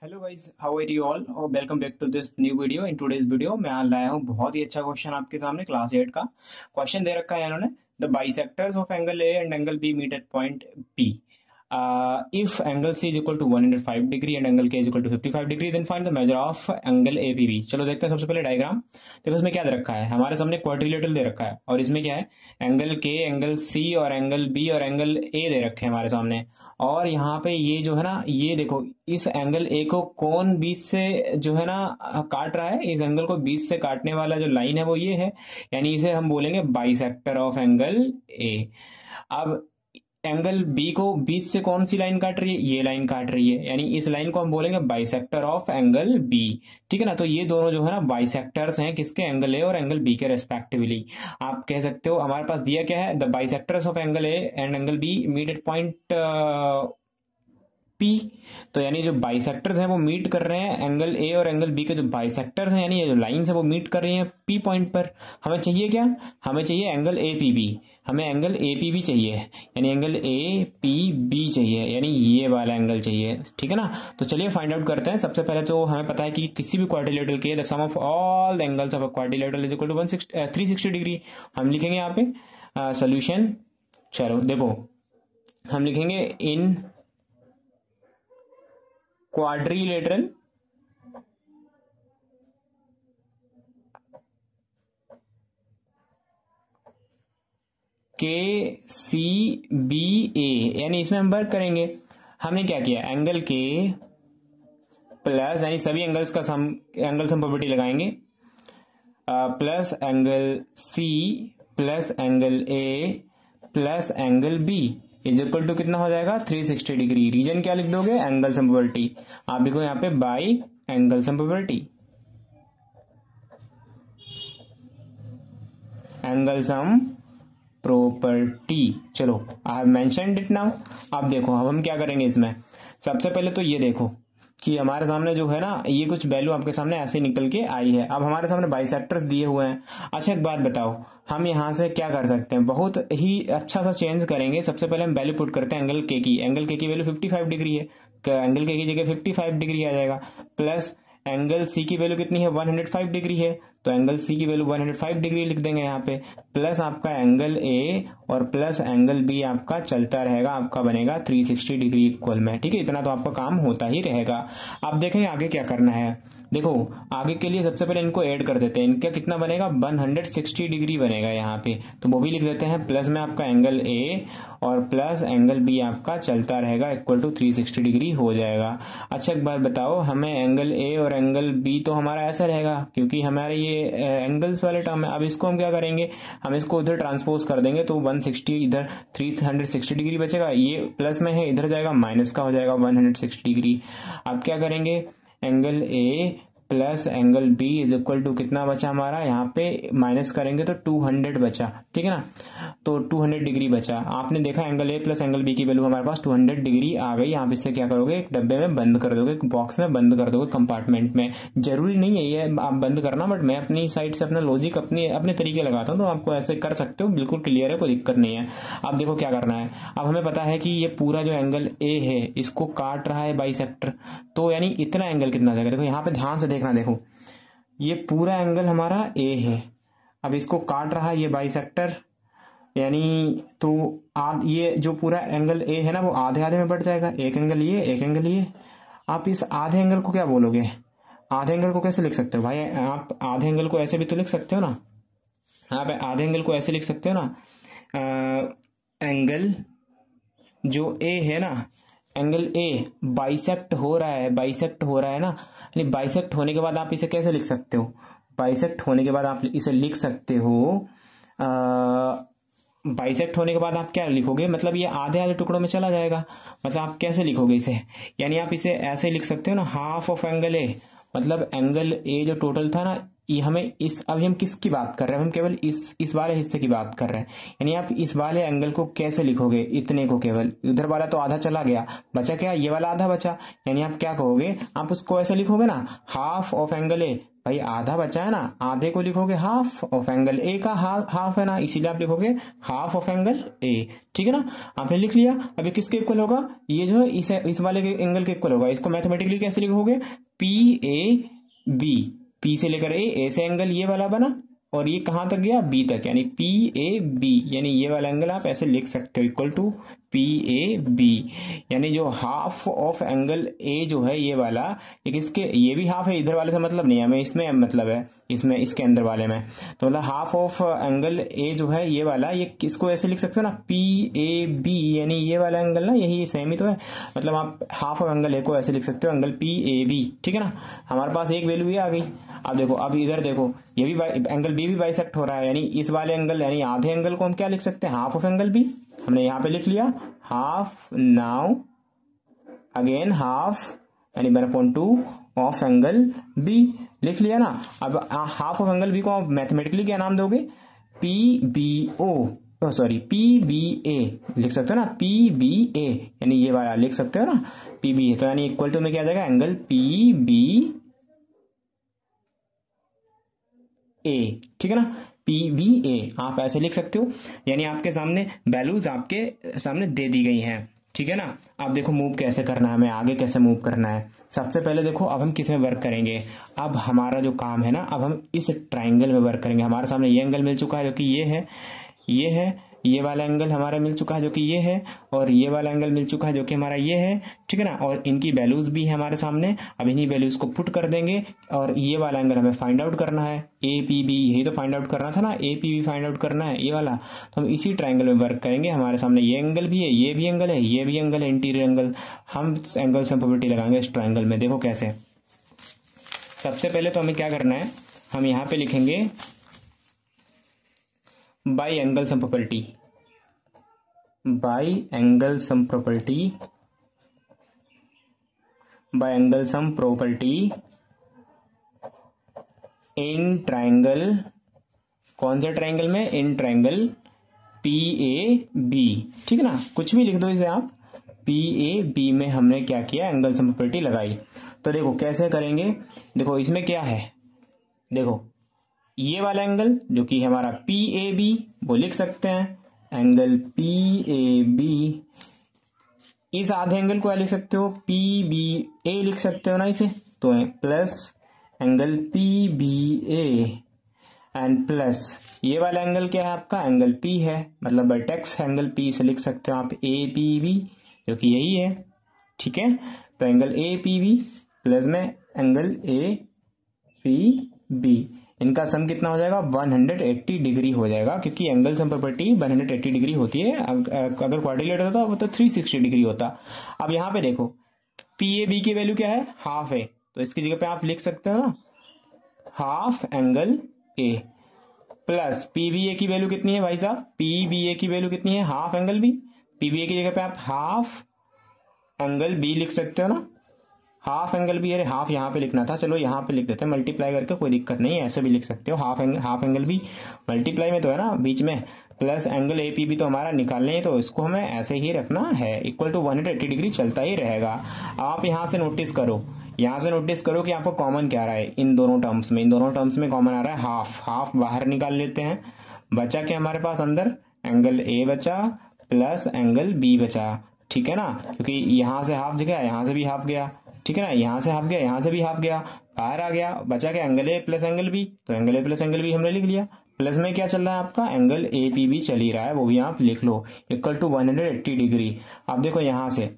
Hello guys, how are you all और welcome back to this new video. In today's video मैं आज लाया हूँ बहुत ही अच्छा क्वेश्चन आपके सामने। क्लास 8 का क्वेश्चन दे रखा है इन्होंने। The bisectors of angle A and angle B meet at point P. If angle C is equal to 105 degree and angle K is equal to 55 degree, then find the measure of angle A P B. चलो देखते हैं सबसे पहले diagram. देखो इसमें क्या दे रखा है, हमारे सामने क्वाड्रिलेटरल दे रखा है और इसमें क्या है, एंगल के, एंगल सी और एंगल बी और एंगल ए दे रखे हैं हमारे सामने। और यहाँ पे ये जो है ना, ये देखो इस एंगल ए को कौन बीच से जो है ना काट रहा है, इस एंगल को बीच से काटने वाला जो लाइन है वो ये है, यानी इसे हम बोलेंगे बाइसेक्टर ऑफ एंगल ए। अब एंगल बी को बीच से कौन सी लाइन काट रही है, ये लाइन काट रही है, यानी इस लाइन को हम बोलेंगे बाइसेक्टर ऑफ एंगल बी। ठीक है ना, तो ये दोनों जो है ना बाइसेक्टर्स हैं किसके, एंगल ए और एंगल बी के रेस्पेक्टिवली। आप कह सकते हो हमारे पास दिया क्या है, the bisectors of angle A and angle B meet at point P. तो यानी जो बाइसेक्टर्स हैं वो मीट कर रहे हैं, एंगल ए और एंगल बी के जो बाइसेक्टर्स हैं यानी ये जो लाइंस है वो मीट कर रही हैं पी पॉइंट पर। हमें चाहिए क्या, हमें चाहिए एंगल ए पी बी, हमें एंगल ए पी बी चाहिए, यानी एंगल ए पी बी चाहिए, यानी ये वाला एंगल चाहिए। ठीक है ना, तो चलिए फाइंड आउट करते हैं। सबसे पहले तो हमें पता है कि किसी भी क्वाड्रिलेटरल के the sum of all the angles of a quadrilateral is equal to 360 degree. हम लिखेंगे यहाँ पे सोल्यूशन। चलो देखो हम लिखेंगे इन क्वाड्रिलेटरल के सी बी ए, यानी इसमें हम वर्क करेंगे। हमने क्या किया, एंगल के प्लस यानी सभी एंगल्स का सम, एंगल सम प्रॉपर्टी लगाएंगे, plus angle C plus angle A plus angle B is equal to कितना हो जाएगा, 360 डिग्री। रीजन क्या लिख दोगे, एंगल सम प्रॉपर्टी। आप लिखो यहाँ पे by angle sum property, angle sum property. चलो I have mentioned it now. अब देखो अब हम क्या करेंगे इसमें, सबसे पहले तो ये देखो कि हमारे सामने जो है ना ये कुछ वैल्यू आपके सामने ऐसे निकल के आई है। अब हमारे सामने बाइसेक्टर्स दिए हुए हैं। अच्छा एक बात बताओ, हम यहाँ से क्या कर सकते हैं, बहुत ही अच्छा सा चेंज करेंगे। सबसे पहले हम वैल्यू पुट करते हैं एंगल के की, एंगल के की वैल्यू 55 डिग्री है, एंगल के की जगह 55 डिग्री आ जाएगा, प्लस एंगल सी की वैल्यू कितनी है, 105 डिग्री है, तो एंगल सी की वैल्यू 105 डिग्री लिख देंगे यहाँ पे, प्लस आपका एंगल ए और प्लस एंगल बी आपका चलता रहेगा, आपका बनेगा 360 डिग्री इक्वल में। ठीक है, इतना तो आपका काम होता ही रहेगा। आप देखेंगे आगे क्या करना है। देखो आगे के लिए सबसे पहले इनको ऐड कर देते हैं, इनका कितना बनेगा, 160 डिग्री बनेगा यहाँ पे, तो वो भी लिख देते हैं, प्लस में आपका एंगल ए और प्लस एंगल बी आपका चलता रहेगा इक्वल टू 360 डिग्री हो जाएगा। अच्छा एक बार बताओ, हमें एंगल ए और एंगल बी तो हमारा ऐसा रहेगा क्योंकि हमारे ये एंगल्स वाले टर्म है। अब इसको हम क्या करेंगे, हम इसको उधर ट्रांसपोज कर देंगे तो 160 इधर 360 डिग्री बचेगा, ये प्लस में है इधर जाएगा माइनस का हो जाएगा 160 डिग्री। अब क्या करेंगे, angle A plus angle B is equal to कितना बचा हमारा, यहाँ पे माइनस करेंगे तो 200 बचा। ठीक है ना, तो 200 डिग्री बचा। आपने देखा angle A plus angle B की वैल्यू हमारे पास 200 डिग्री आ गई। आप इससे क्या करोगे, एक डब्बे में बंद कर दोगे, बॉक्स में बंद कर दोगे, कंपार्टमेंट में। जरूरी नहीं है ये आप बंद करना, बट मैं अपनी साइड से अपना लॉजिक अपने तरीके लगाता हूँ, तो आपको ऐसे कर सकते हो, बिल्कुल क्लियर है, कोई दिक्कत नहीं है। अब देखो क्या करना है, अब हमें पता है कि ये पूरा जो एंगल ए है इसको काट रहा है बाइसेक्टर, तो यानी इतना एंगल कितना जाएगा। देखो यहाँ पे ध्यान से देखना, देखो ये पूरा एंगल हमारा ए है, अब इसको काट रहा है ये बाइसेक्टर, यानी तो ये जो पूरा एंगल ए है ना वो आधे आधे में बढ़ जाएगा, एक एंगल ये एक एंगल ये। आप इस आधे एंगल को क्या बोलोगे, आधे एंगल को कैसे लिख सकते हो भाई, आप आधे एंगल को ऐसे भी तो लिख सकते हो ना, आप आधे एंगल को ऐसे लिख सकते हो ना, एंगल जो ए है ना, एंगल ए बाइसेक्ट हो रहा है, बाइसेक्ट हो रहा है ना, यानी बाइसेक्ट होने के बाद आप इसे कैसे लिख सकते हो, बाइसेक्ट होने के बाद आप इसे लिख सकते हो, बाइसेक्ट होने के बाद आप क्या लिखोगे, मतलब ये आधे आधे टुकड़ों में चला जाएगा। मतलब आप कैसे लिखोगे इसे, यानी आप इसे ऐसे लिख सकते हो ना, हाफ ऑफ एंगल ए, मतलब एंगल ए जो टोटल था ना, ये हमें इस, अभी हम किसकी बात कर रहे हैं, हम केवल इस वाले हिस्से की बात कर रहे हैं। यानी आप इस वाले एंगल को कैसे लिखोगे, इतने को, केवल उधर वाला तो आधा चला गया, बचा क्या, ये वाला आधा बचा, यानी आप क्या कहोगे, आप उसको ऐसे लिखोगे ना, हाफ ऑफ एंगल ए भाई आधा बचा है ना, आधे को लिखोगे हाफ ऑफ एंगल ए का हाफ है ना, इसीलिए आप लिखोगे हाफ ऑफ एंगल ए। ठीक है ना, आपने लिख लिया। अभी किसके इक्वल होगा, ये जो है इस वाले के एंगल के इक्वल होगा। इसको मैथमेटिकली कैसे लिखोगे, पी ए बी, पी से लेकर ए से एंगल ये वाला बना और ये कहां तक गया, बी तक, यानी पी ए बी, यानी ये वाला एंगल आप ऐसे लिख सकते हो equal to P A B. यानी जो हाफ ऑफ एंगल ए जो है ये वाला, एक इसके ये भी हाफ है, इधर वाले से मतलब नहीं है हमें, इसमें मतलब है, इसमें इसके अंदर वाले में, तो मतलब हाफ ऑफ एंगल ए जो है ये वाला, ये किसको ऐसे लिख सकते हो ना, पी ए बी, यानी ये वाला एंगल ना, यही सेम ही तो है, मतलब आप हाफ ऑफ एंगल ए को ऐसे लिख सकते हो एंगल पी ए बी। ठीक है ना, हमारे पास एक वैल्यू ये आ गई। अब देखो, अब इधर देखो, ये भी एंगल बी भी बाइसेक्ट हो रहा है, यानी इस वाले एंगल यानी आधे एंगल को हम क्या लिख सकते हैं, हाफ ऑफ एंगल बी। हमने यहाँ पे लिख लिया हाफ, नाउ अगेन हाफ यानी 1/2 ऑफ एंगल बी लिख लिया ना। अब हाफ ऑफ एंगल बी को आप मैथमेटिकली क्या नाम दोगे, P B O, sorry P B A लिख सकते हो ना, पी बी ए, यानी ये वाला लिख सकते हो ना पी बी ए, तो यानी इक्वल टू में क्या आ जाएगा, एंगल पी बी ए। ठीक है ना, पी बी ए आप ऐसे लिख सकते हो, यानी आपके सामने वैल्यूज आपके सामने दे दी गई हैं। ठीक है ना, अब देखो मूव कैसे करना है, हमें आगे कैसे मूव करना है। सबसे पहले देखो, अब हम किस में वर्क करेंगे, अब हमारा जो काम है ना, अब हम इस ट्राइंगल में वर्क करेंगे। हमारे सामने ये एंगल मिल चुका है जो कि ये है, ये वाला एंगल हमारा मिल चुका है जो कि ये है, और ये वाला एंगल मिल चुका है जो कि हमारा ये है। ठीक है ना, और इनकी वैल्यूज भी है हमारे सामने। अब इन्हीं वैल्यूज को पुट कर देंगे और ये वाला एंगल हमें फाइंड आउट करना है, ए पी बी, यही तो फाइंड आउट करना था ना, A P B find out करना है ये वाला। तो हम इसी ट्राइंगल में वर्क करेंगे। हमारे सामने ये एंगल भी है, ये भी एंगल है, ये भी एंगल है, इंटीरियर एंगल। हम एंगल सम प्रॉपर्टी लगाएंगे इस ट्राइंगल में। देखो कैसे, सबसे पहले तो हमें क्या करना है, हम यहाँ पे लिखेंगे by angle sum property, by angle sum property, by angle sum property in triangle, कौन से ट्राइंगल में, in triangle P A B. ठीक है ना, कुछ भी लिख दो इसे आप, पी ए बी में हमने क्या किया, एंगल सम प्रॉपर्टी लगाई। तो देखो कैसे करेंगे, देखो इसमें क्या है, देखो ये वाला एंगल जो कि हमारा पी ए बी, वो लिख सकते हैं एंगल पी ए बी। इस आधे एंगल को क्या लिख सकते हो, पी बी ए लिख सकते हो ना इसे, तो plus angle P B A and plus ये वाला एंगल क्या है आपका, एंगल पी है, मतलब वर्टेक्स एंगल पी से लिख सकते हो आप ए पी बी, जो कि यही है। ठीक है, तो angle A P B plus में एंगल ए पी बी, इनका सम कितना हो जाएगा, 180 डिग्री हो जाएगा, क्योंकि एंगल सम प्रॉपर्टी 180 डिग्री होती है। अगर क्वाड्रिलेटरल होता वो तो 360 डिग्री होता। अब यहाँ पे देखो पी ए बी की वैल्यू क्या है, हाफ है, तो इसकी जगह पे आप लिख सकते हो ना half angle A, plus P B A की वैल्यू कितनी है भाई साहब, पी बी ए की वैल्यू कितनी है, half angle B. P B A की जगह पे आप हाफ एंगल बी लिख सकते हो ना, हाफ एंगल भी, अरे हाफ यहाँ पे लिखना था, चलो यहाँ पे लिख देते हैं मल्टीप्लाई करके, कोई दिक्कत नहीं है, ऐसे भी लिख सकते हो। हाफ एंगल भी मल्टीप्लाई में तो है ना बीच में, प्लस एंगल ए पी भी तो हमारा निकालने है, तो इसको हमें ऐसे ही रखना है, इक्वल टू 180 डिग्री चलता ही रहेगा। आप यहाँ से नोटिस करो, यहाँ से नोटिस करो कि आपको कॉमन क्या आ रहा है इन दोनों टर्म्स में, इन दोनों टर्म्स में कॉमन आ रहा है हाफ, हाफ बाहर निकाल लेते हैं, बचा क्या हमारे पास अंदर, एंगल ए बचा प्लस एंगल बी बचा। ठीक है ना, क्योंकि यहाँ से हाफ गया, यहाँ से भी हाफ गया। ठीक है ना, यहाँ से हाफ गया, यहाँ से भी हाफ गया, बाहर आ गया, बचा क्या angle A plus angle B, तो angle A plus angle B हमने लिख लिया। प्लस में क्या चल रहा है आपका, एंगल ए पी बी चल ही रहा है, वो भी आप लिख लो, इक्वल टू 180 डिग्री। अब देखो यहाँ से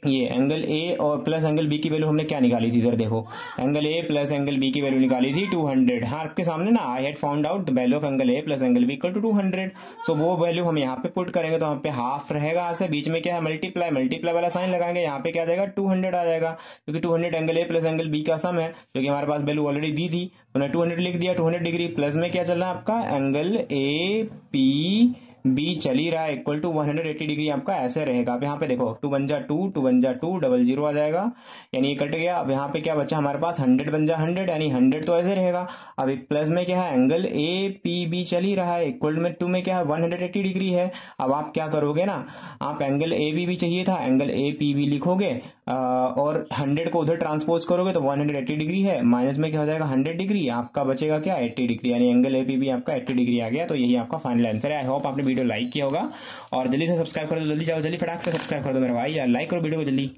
ये एंगल ए और प्लस एंगल बी की वैल्यू हमने क्या निकाली थी, इधर देखो angle A plus angle B की वैल्यू निकाली थी 200। हाँ आपके सामने ना, I had found out the value of angle A plus angle B equal to 200। So वो वैल्यू हम यहाँ पे पुट करेंगे, तो यहाँ पे हाफ रहेगा, ऐसे बीच में क्या है मल्टीप्लाई, मल्टीप्लाई वाला साइन लगाएंगे, यहाँ पे क्या आ जाएगा 200 आ जाएगा, क्योंकि 200 angle A plus angle B का सम है, जो कि हमारे पास वैल्यू ऑलरेडी दी थी, तो 200 लिख दिया। 200 डिग्री प्लस में क्या चल रहा है आपका, एंगल ए पी बी चल ही रहा है इक्वल टू 180 डिग्री आपका ऐसे रहेगा। अब यहाँ पे देखो 2 बन जा 2, 2 बन जा 2, डबल जीरो आ जाएगा, यानी ये कट गया। अब यहाँ पे क्या बचा हमारे पास 100 बन जा 100, यानी 100 तो ऐसे रहेगा। अब एक प्लस में क्या है एंगल ए पी बी चल ही रहा है इक्वल में 2 में क्या है 180 डिग्री है। अब आप क्या करोगे ना, आप एंगल ए बी भी चाहिए था, एंगल ए पी बी लिखोगे और 100 को उधर ट्रांसपोज करोगे तो 180 डिग्री है, माइनस में क्या हो जाएगा 100 डिग्री, आपका बचेगा क्या 80 डिग्री, यानी एंगल ए पी बी आपका 80 डिग्री आ गया। तो यही आपका फाइनल आंसर है। आई होप आपने वीडियो लाइक किया होगा और जल्दी से सब्सक्राइब कर दो, जल्दी जाओ, जल्दी फटाक से सब्सक्राइब कर दो मेरे भाई यार, लाइक करो वीडियो को जल्दी।